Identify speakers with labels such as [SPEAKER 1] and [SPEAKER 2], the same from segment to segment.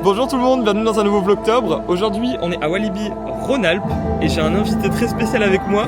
[SPEAKER 1] Bonjour tout le monde, bienvenue dans un nouveau Vlogtobre. Aujourd'hui on est à Walibi Rhône-Alpes et j'ai un invité très spécial avec moi.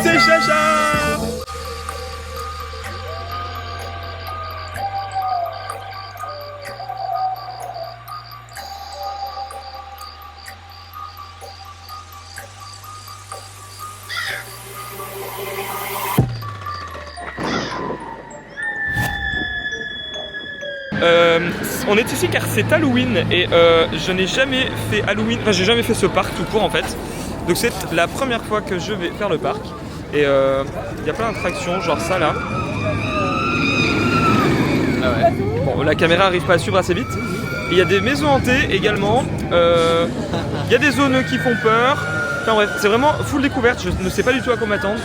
[SPEAKER 1] C'est Chacha. On est ici car c'est Halloween et je n'ai jamais fait Halloween, enfin j'ai jamais fait ce parc tout court en fait. Donc c'est la première fois que je vais faire le parc et il y a plein d'attractions genre ça là. Ah ouais. Bon, la caméra arrive pas à suivre assez vite. Il y a des maisons hantées également, il y a des zones qui font peur. Enfin bref, c'est vraiment full découverte, je ne sais pas du tout à quoi m'attendre,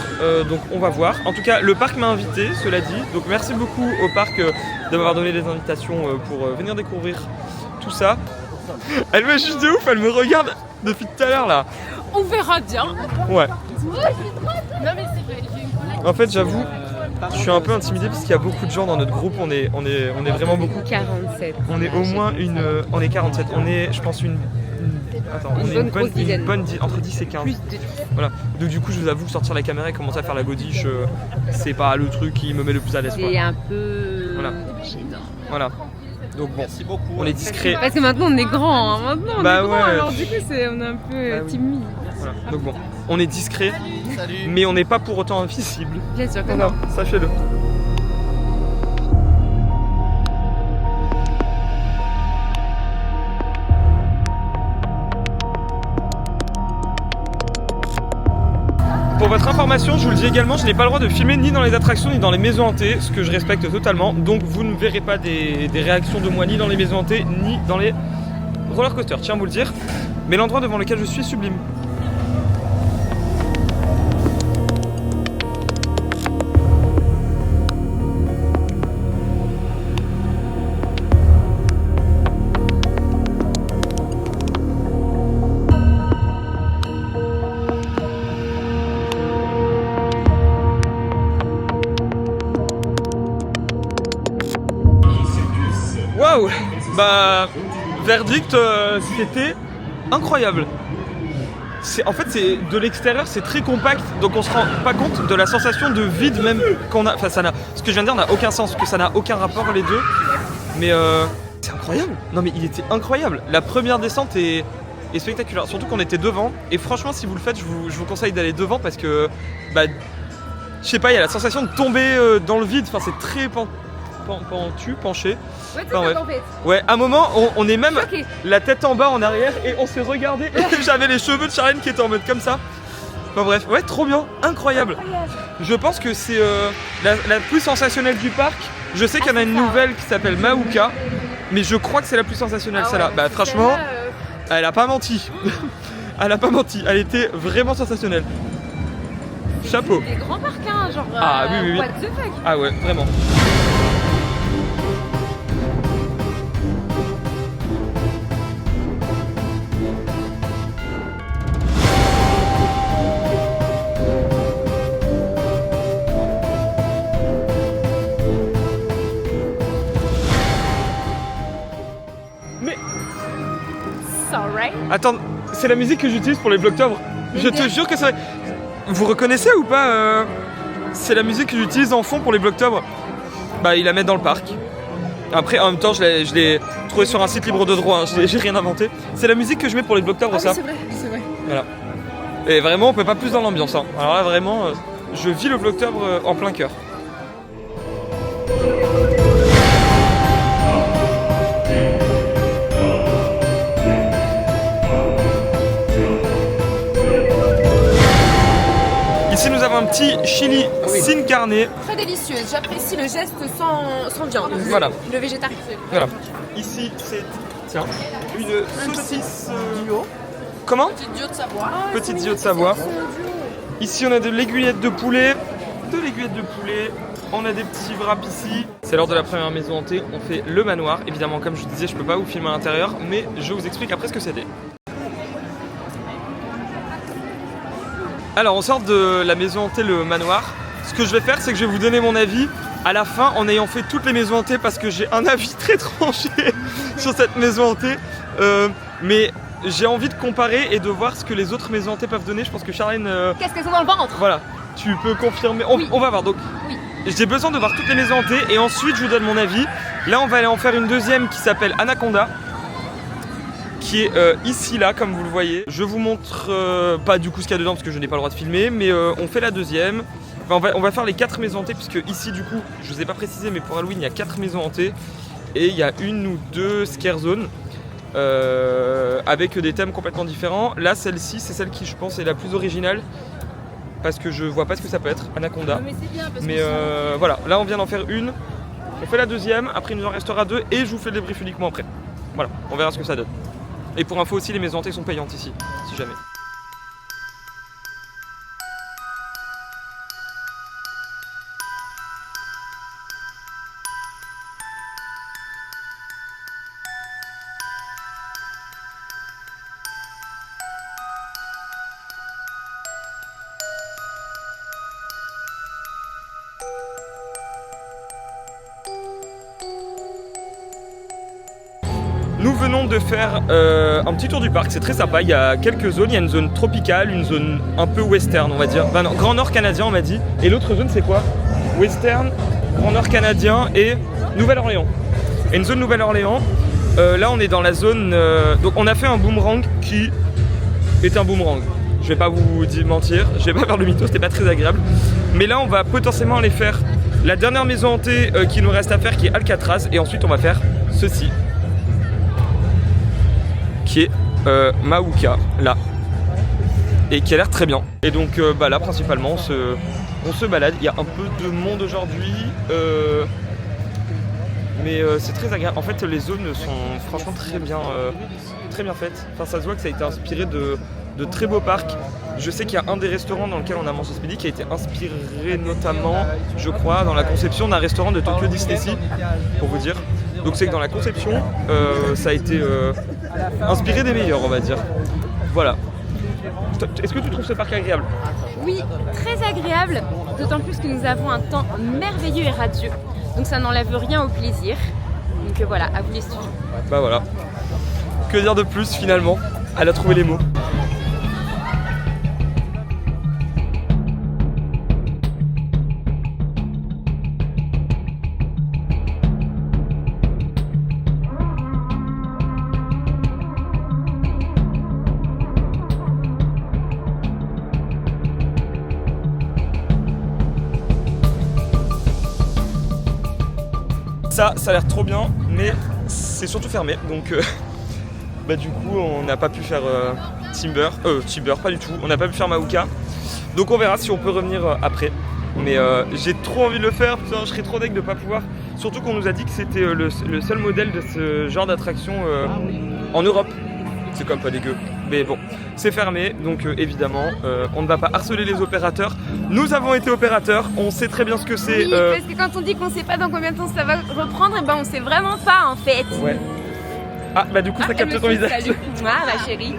[SPEAKER 1] donc on va voir. En tout cas, le parc m'a invité, cela dit, donc merci beaucoup au parc de m'avoir donné des invitations pour venir découvrir tout ça. Elle me juge de ouf, elle me regarde depuis tout à l'heure là.
[SPEAKER 2] On verra bien.
[SPEAKER 1] Ouais.
[SPEAKER 2] Non mais c'est vrai, j'ai une collègue.
[SPEAKER 1] En fait, j'avoue, je suis un peu intimidé parce qu'il y a beaucoup de gens dans notre groupe, on est vraiment beaucoup.
[SPEAKER 3] 47.
[SPEAKER 1] On est au moins on est 47, on est je pense attends, on est une bonne entre 10 et 15.
[SPEAKER 3] Plus de 10.
[SPEAKER 1] Voilà. Donc du coup, je vous avoue que sortir la caméra et commencer à faire la godiche, c'est pas le truc qui me met le plus à l'aise.
[SPEAKER 3] C'est un peu...
[SPEAKER 1] Voilà. Voilà. Donc bon, merci beaucoup. On est discret.
[SPEAKER 3] Parce que maintenant on est grand, hein. Maintenant on
[SPEAKER 1] Bah
[SPEAKER 3] est grand,
[SPEAKER 1] ouais.
[SPEAKER 3] alors du coup on est un peu
[SPEAKER 1] Bah oui.
[SPEAKER 3] timide.
[SPEAKER 1] Voilà. Donc bon, on est discret, mais on n'est pas pour autant invisible.
[SPEAKER 3] Bien sûr que
[SPEAKER 1] Non,
[SPEAKER 3] non.
[SPEAKER 1] sachez-le. Pour votre information, je vous le dis également, je n'ai pas le droit de filmer ni dans les attractions ni dans les maisons hantées, ce que je respecte totalement. Donc vous ne verrez pas des réactions de moi ni dans les maisons hantées ni dans les roller coasters, tiens à vous le dire. Mais l'endroit devant lequel je suis est sublime. Waouh! Bah, verdict, c'était incroyable. En fait, c'est de l'extérieur, c'est très compact, donc on se rend pas compte de la sensation de vide même qu'on a. Enfin, ce que je viens de dire n'a aucun sens, que ça n'a aucun rapport les deux. Mais c'est incroyable. Non, mais il était incroyable. La première descente est spectaculaire, surtout qu'on était devant. Et franchement, si vous le faites, je vous conseille d'aller devant parce que, bah, je sais pas, il y a la sensation de tomber dans le vide. Enfin, c'est très penché.
[SPEAKER 3] Ouais,
[SPEAKER 1] Enfin, ouais.
[SPEAKER 3] en fait.
[SPEAKER 1] Ouais, à un moment, on est même
[SPEAKER 3] Choqué.
[SPEAKER 1] la tête en bas en arrière et on s'est regardé et j'avais les cheveux de Charlène qui étaient en mode comme ça. Enfin bref, ouais, trop bien, incroyable. Je pense que c'est la plus sensationnelle du parc. Je sais qu'il y en a une nouvelle qui s'appelle Maouka, mais je crois que c'est la plus sensationnelle celle-là. Bah franchement, elle a pas menti. Elle a pas menti, elle était vraiment sensationnelle. Chapeau.
[SPEAKER 3] Des grands parcs, hein, genre.
[SPEAKER 1] Ah oui.
[SPEAKER 3] What the fuck.
[SPEAKER 1] Ah ouais, vraiment. Mais
[SPEAKER 3] Sorry.
[SPEAKER 1] attends, c'est la musique que j'utilise pour les Vlogtober. Je te jure que c'est... Vous reconnaissez ou pas c'est la musique que j'utilise en fond pour les Vlogtober. Bah ils la mettent dans le parc. Après en même temps je l'ai trouvé sur un site libre de droit, hein. J'ai rien inventé. C'est la musique que je mets pour les Vlogtober, ça.
[SPEAKER 3] C'est vrai.
[SPEAKER 1] Voilà. Et vraiment on peut pas plus dans l'ambiance, hein. Alors là vraiment je vis le Vlogtober en plein cœur. Ici nous avons un petit chili sin carne.
[SPEAKER 2] Très délicieuse, j'apprécie le geste sans viande.
[SPEAKER 1] Voilà.
[SPEAKER 2] Le végétarien.
[SPEAKER 1] Voilà. Ici c'est une saucisse duo. Comment?
[SPEAKER 2] Petite duo de Savoie.
[SPEAKER 1] Petite duo de Savoie. Ici on a de l'aiguillette de poulet. On a des petits wraps ici. C'est l'heure de la première maison hantée. On fait le manoir. Évidemment, comme je disais, je peux pas vous filmer à l'intérieur, mais je vous explique après ce que c'était. Alors on sort de la maison hantée, le manoir. Ce que je vais faire, c'est que je vais vous donner mon avis à la fin, en ayant fait toutes les maisons hantées, parce que j'ai un avis très tranché sur cette maison hantée, mais j'ai envie de comparer et de voir ce que les autres maisons hantées peuvent donner. Je pense que Charlène...
[SPEAKER 2] Qu'est-ce qu'elles ont dans le ventre?
[SPEAKER 1] Voilà, tu peux confirmer.
[SPEAKER 2] Oui.
[SPEAKER 1] On va voir. Donc,
[SPEAKER 2] Oui.
[SPEAKER 1] j'ai besoin de voir toutes les maisons hantées et ensuite je vous donne mon avis. Là, on va aller en faire une deuxième qui s'appelle Anaconda, qui est ici, là, comme vous le voyez. Je vous montre pas du coup ce qu'il y a dedans parce que je n'ai pas le droit de filmer, mais on fait la deuxième. Enfin, on va faire les 4 maisons hantées, puisque ici, du coup, je vous ai pas précisé, mais pour Halloween, il y a 4 maisons hantées et il y a 1 ou 2 scare zones avec des thèmes complètement différents. Là, celle-ci, c'est celle qui, je pense, est la plus originale parce que je vois pas ce que ça peut être, Anaconda.
[SPEAKER 2] Mais c'est bien parce
[SPEAKER 1] Mais
[SPEAKER 2] que
[SPEAKER 1] voilà, là, on vient d'en faire une. On fait la deuxième, après il nous en restera 2 et je vous fais le débrief uniquement après. Voilà, on verra ce que ça donne. Et pour info aussi, les maisons hantées sont payantes ici, si jamais. Nous venons de faire un petit tour du parc, c'est très sympa, il y a quelques zones, il y a une zone tropicale, une zone un peu western on va dire, enfin, non, Grand Nord canadien on m'a dit, et l'autre zone c'est quoi? Western, Grand Nord canadien et Nouvelle-Orléans. Et une zone Nouvelle-Orléans, là on est dans la zone, donc on a fait un boomerang qui est un boomerang. Je vais pas vous mentir, je vais pas faire le mytho, c'était pas très agréable. Mais là on va potentiellement aller faire la dernière maison hantée qui nous reste à faire qui est Alcatraz, et ensuite on va faire ceci. Qui est Maouka, là, et qui a l'air très bien. Et donc là principalement on se balade, il y a un peu de monde aujourd'hui, mais c'est très agréable. En fait les zones sont franchement très bien faites, enfin ça se voit que ça a été inspiré de très beaux parcs. Je sais qu'il y a un des restaurants dans lequel on a mangé ce midi qui a été inspiré notamment, je crois, dans la conception d'un restaurant de Tokyo Disney, pour vous dire. Donc c'est que dans la conception, ça a été inspiré des meilleurs, on va dire. Voilà. Est-ce que tu trouves ce parc agréable?
[SPEAKER 3] Oui, très agréable, d'autant plus que nous avons un temps merveilleux et radieux. Donc ça n'enlève rien au plaisir. Donc voilà, à vous les suivre.
[SPEAKER 1] Bah voilà. Que dire de plus finalement? Elle a trouvé les mots. Ça a l'air trop bien, mais c'est surtout fermé, donc du coup on n'a pas pu faire Timber, pas du tout, on n'a pas pu faire Maouka, donc on verra si on peut revenir après, mais j'ai trop envie de le faire, putain, je serais trop deg de pas pouvoir, surtout qu'on nous a dit que c'était le seul modèle de ce genre d'attraction en Europe, c'est quand même pas dégueu. Mais bon, c'est fermé, donc évidemment, on ne va pas harceler les opérateurs. Nous avons été opérateurs, on sait très bien ce que c'est.
[SPEAKER 2] Oui, parce que quand on dit qu'on sait pas dans combien de temps ça va reprendre, et ben on sait vraiment pas en fait.
[SPEAKER 1] Ouais. Ah, bah du coup, ça capte ton visage.
[SPEAKER 2] Salut, moi, ma chérie.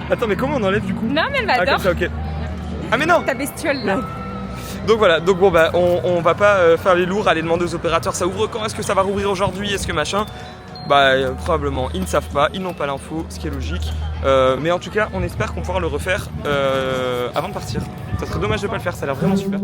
[SPEAKER 1] Attends, mais comment on enlève du coup?
[SPEAKER 3] Non mais elle
[SPEAKER 1] Ah,
[SPEAKER 3] m'adore,
[SPEAKER 1] comme ça, ok. Ah, mais non!
[SPEAKER 3] ta bestiole là.
[SPEAKER 1] Donc voilà, donc bon, on va pas faire les lourds, aller demander aux opérateurs ça ouvre quand, est-ce que ça va rouvrir aujourd'hui, est-ce que machin. Probablement, ils ne savent pas, ils n'ont pas l'info, ce qui est logique. Mais en tout cas, on espère qu'on pourra le refaire avant de partir. Ça serait dommage de pas le faire, ça a l'air vraiment super.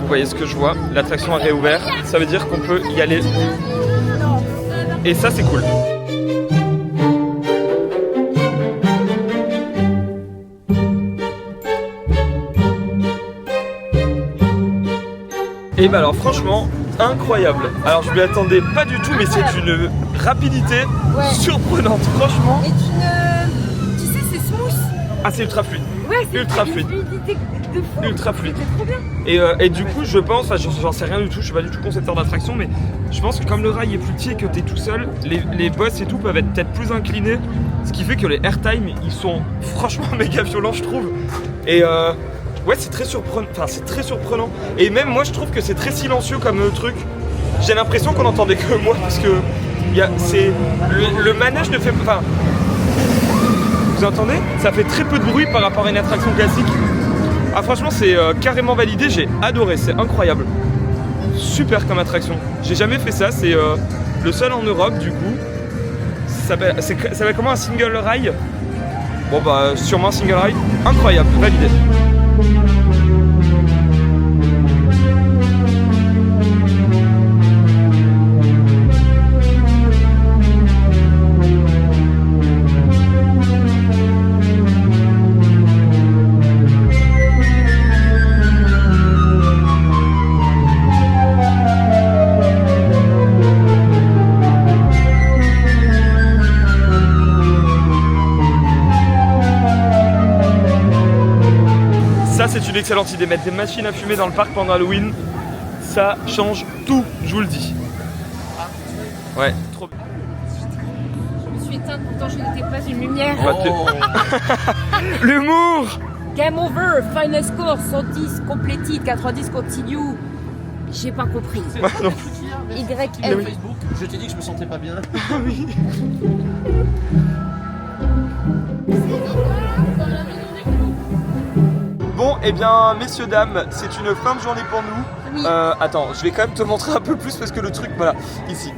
[SPEAKER 1] Vous voyez ce que je vois, l'attraction a réouvert, ça veut dire qu'on peut y aller. Et ça c'est cool. Et bah alors franchement, incroyable. Alors je m'y attendais pas du tout, mais c'est une rapidité surprenante, franchement.
[SPEAKER 2] Et tu sais, c'est smooth.
[SPEAKER 1] Ah, c'est ultra fluide.
[SPEAKER 2] Ouais, c'est
[SPEAKER 1] Ultra
[SPEAKER 2] une
[SPEAKER 1] fluide.
[SPEAKER 2] fluidité de fou.
[SPEAKER 1] Ultra fluide.
[SPEAKER 2] C'est trop bien.
[SPEAKER 1] Et du coup, je pense, enfin, j'en sais rien du tout, je suis pas du tout concepteur d'attraction, mais je pense que comme le rail est plus petit et que t'es tout seul, les boss et tout peuvent être peut-être plus inclinés, ce qui fait que les airtime ils sont franchement méga violents, je trouve. Et Ouais, c'est très surprenant. Enfin, c'est très surprenant. Et même moi, je trouve que c'est très silencieux comme truc. J'ai l'impression qu'on entendait que moi parce que le manège ne fait pas. Enfin, vous entendez? Ça fait très peu de bruit par rapport à une attraction classique. Ah, franchement, c'est carrément validé. J'ai adoré. C'est incroyable. Super comme attraction. J'ai jamais fait ça. C'est le seul en Europe, du coup. Ça s'appelle comment, un single rail? Bon, bah, sûrement un single rail. Incroyable, validé. Ça, c'est une excellente idée, mettre des machines à fumer dans le parc pendant Halloween, ça change tout, je vous le dis. Ouais, trop bien.
[SPEAKER 3] Je me suis éteinte, pourtant je n'étais pas une lumière.
[SPEAKER 1] L'humour.
[SPEAKER 3] Game over, final score, 110 completed, 90 continue. J'ai pas compris.
[SPEAKER 1] Non.
[SPEAKER 3] YF.
[SPEAKER 4] Facebook, je t'ai dit que je me sentais pas bien.
[SPEAKER 1] Oui. Bon, eh bien, messieurs, dames, c'est une fin de journée pour nous.
[SPEAKER 3] Oui.
[SPEAKER 1] Attends, je vais quand même te montrer un peu plus parce que le truc, voilà, ici.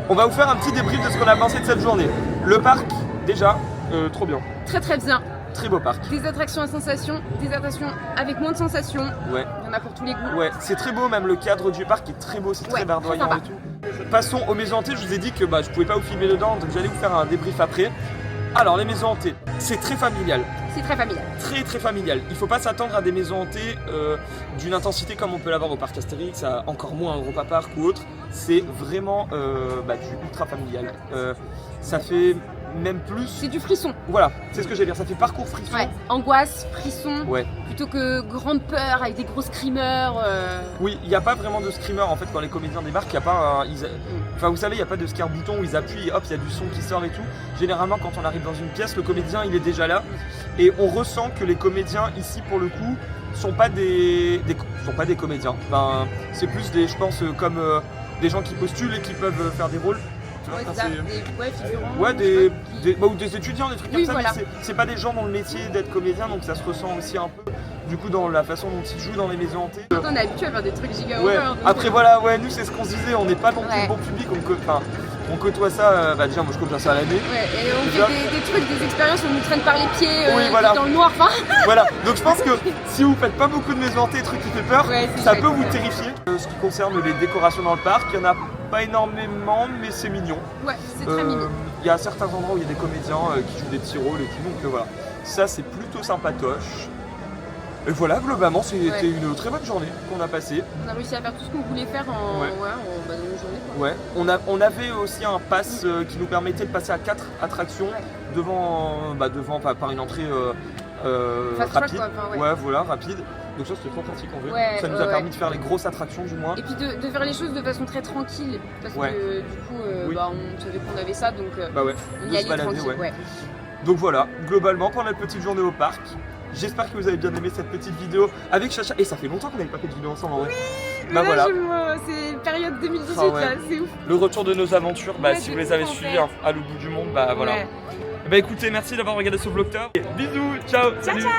[SPEAKER 1] On va vous faire un petit débrief de ce qu'on a pensé de cette journée. Le parc, déjà, trop bien.
[SPEAKER 3] Très très bien.
[SPEAKER 1] Très beau parc.
[SPEAKER 3] Des attractions à sensations, des attractions avec moins de sensations.
[SPEAKER 1] Ouais.
[SPEAKER 3] Il y en a pour tous les goûts.
[SPEAKER 1] Ouais, c'est très beau, même le cadre du parc est très beau, c'est très
[SPEAKER 3] Ouais,
[SPEAKER 1] verdoyant
[SPEAKER 3] très
[SPEAKER 1] et tout. Passons aux maisons hantées, je vous ai dit que je pouvais pas vous filmer dedans, donc j'allais vous faire un débrief après. Alors, les maisons hantées, c'est très familial.
[SPEAKER 3] C'est très familial.
[SPEAKER 1] Très très familial. Il faut pas s'attendre à des maisons hantées d'une intensité comme on peut l'avoir au parc Astérix, encore moins à Europa Park ou autre. C'est vraiment du ultra familial. Ça fait même plus.
[SPEAKER 3] C'est du frisson.
[SPEAKER 1] Voilà, c'est ce que j'allais dire. Ça fait parcours frisson.
[SPEAKER 3] Ouais. Angoisse, frisson.
[SPEAKER 1] Ouais.
[SPEAKER 3] Plutôt que grande peur avec des gros screamers.
[SPEAKER 1] Oui, il n'y a pas vraiment de screamer en fait quand les comédiens débarquent. Il y a pas Enfin, vous savez, il n'y a pas de scare bouton où ils appuient et hop, il y a du son qui sort et tout. Généralement, quand on arrive dans une pièce, le comédien il est déjà là. Et on ressent que les comédiens ici, pour le coup, sont pas des comédiens. Enfin, c'est plus je pense, comme des gens qui postulent et qui peuvent faire des rôles.
[SPEAKER 3] Ouais, figurants.
[SPEAKER 1] Ouais, ou des étudiants, des trucs
[SPEAKER 3] Oui,
[SPEAKER 1] comme ça.
[SPEAKER 3] voilà.
[SPEAKER 1] Mais c'est pas des gens dont le métier d'être comédien, donc ça se ressent aussi un peu. Du coup, dans la façon dont ils jouent dans les maisons hantées.
[SPEAKER 3] On est habitué à faire des trucs giga
[SPEAKER 1] Ouais.
[SPEAKER 3] horreur, donc,
[SPEAKER 1] Après voilà, ouais, nous c'est ce qu'on se disait, on n'est pas non plus
[SPEAKER 3] Ouais.
[SPEAKER 1] le bon public, on côtoie ça, déjà moi je côtoie ça à l'année.
[SPEAKER 3] Ouais, et on
[SPEAKER 1] Déjà.
[SPEAKER 3] fait des trucs, des expériences, on nous traîne par les pieds
[SPEAKER 1] Oui, voilà.
[SPEAKER 3] dans le noir. Enfin,
[SPEAKER 1] Voilà, donc je pense que si vous faites pas beaucoup de maisons hantées, trucs qui fait peur,
[SPEAKER 3] Ouais, c'est
[SPEAKER 1] ça
[SPEAKER 3] vrai,
[SPEAKER 1] peut
[SPEAKER 3] c'est
[SPEAKER 1] vous
[SPEAKER 3] vrai.
[SPEAKER 1] terrifier. Ce qui concerne les décorations dans le parc, il y en a pas énormément, mais c'est mignon.
[SPEAKER 3] ouais, c'est très mignon.
[SPEAKER 1] Il y a certains endroits où il y a des comédiens qui jouent des petits rôles et tout, donc voilà. Ça c'est plutôt sympatoche. Et voilà, globalement c'était
[SPEAKER 3] Ouais.
[SPEAKER 1] une très bonne journée qu'on a passée.
[SPEAKER 3] On a réussi à faire tout ce qu'on voulait faire dans
[SPEAKER 1] Ouais.
[SPEAKER 3] une journée. Quoi.
[SPEAKER 1] Ouais, on avait aussi un pass qui nous permettait de passer à 4 attractions devant par une entrée
[SPEAKER 3] Fast track,
[SPEAKER 1] rapide.
[SPEAKER 3] quoi, enfin, ouais.
[SPEAKER 1] Ouais, voilà, rapide. Donc ça c'était fantastique en vrai.
[SPEAKER 3] Ouais,
[SPEAKER 1] Ça nous a
[SPEAKER 3] ouais,
[SPEAKER 1] permis
[SPEAKER 3] ouais.
[SPEAKER 1] de faire les grosses attractions du moins.
[SPEAKER 3] Et puis de faire les choses de façon très tranquille. Parce
[SPEAKER 1] Ouais.
[SPEAKER 3] que du coup,
[SPEAKER 1] Oui.
[SPEAKER 3] on savait qu'on avait ça, donc
[SPEAKER 1] Bah ouais,
[SPEAKER 3] on
[SPEAKER 1] de
[SPEAKER 3] y
[SPEAKER 1] se
[SPEAKER 3] allait
[SPEAKER 1] balader,
[SPEAKER 3] tranquille.
[SPEAKER 1] ouais.
[SPEAKER 3] Ouais.
[SPEAKER 1] Donc voilà, globalement pendant la petite journée au parc. J'espère que vous avez bien aimé cette petite vidéo avec Chacha. Et ça fait longtemps qu'on n'avait pas fait de vidéo ensemble en vrai.
[SPEAKER 3] Mais
[SPEAKER 1] Bah
[SPEAKER 3] là,
[SPEAKER 1] voilà.
[SPEAKER 3] c'est période 2018,
[SPEAKER 1] Ah ouais.
[SPEAKER 3] là, c'est ouf.
[SPEAKER 1] Le retour de nos aventures,
[SPEAKER 3] Ouais,
[SPEAKER 1] si
[SPEAKER 3] de
[SPEAKER 1] vous les
[SPEAKER 3] ouf,
[SPEAKER 1] avez
[SPEAKER 3] en
[SPEAKER 1] suivis
[SPEAKER 3] fait.
[SPEAKER 1] à l'autre bout du monde, bah voilà.
[SPEAKER 3] Ouais.
[SPEAKER 1] Bah écoutez, merci d'avoir regardé ce vlogteur. Bisous, ciao, salut.
[SPEAKER 3] Ciao.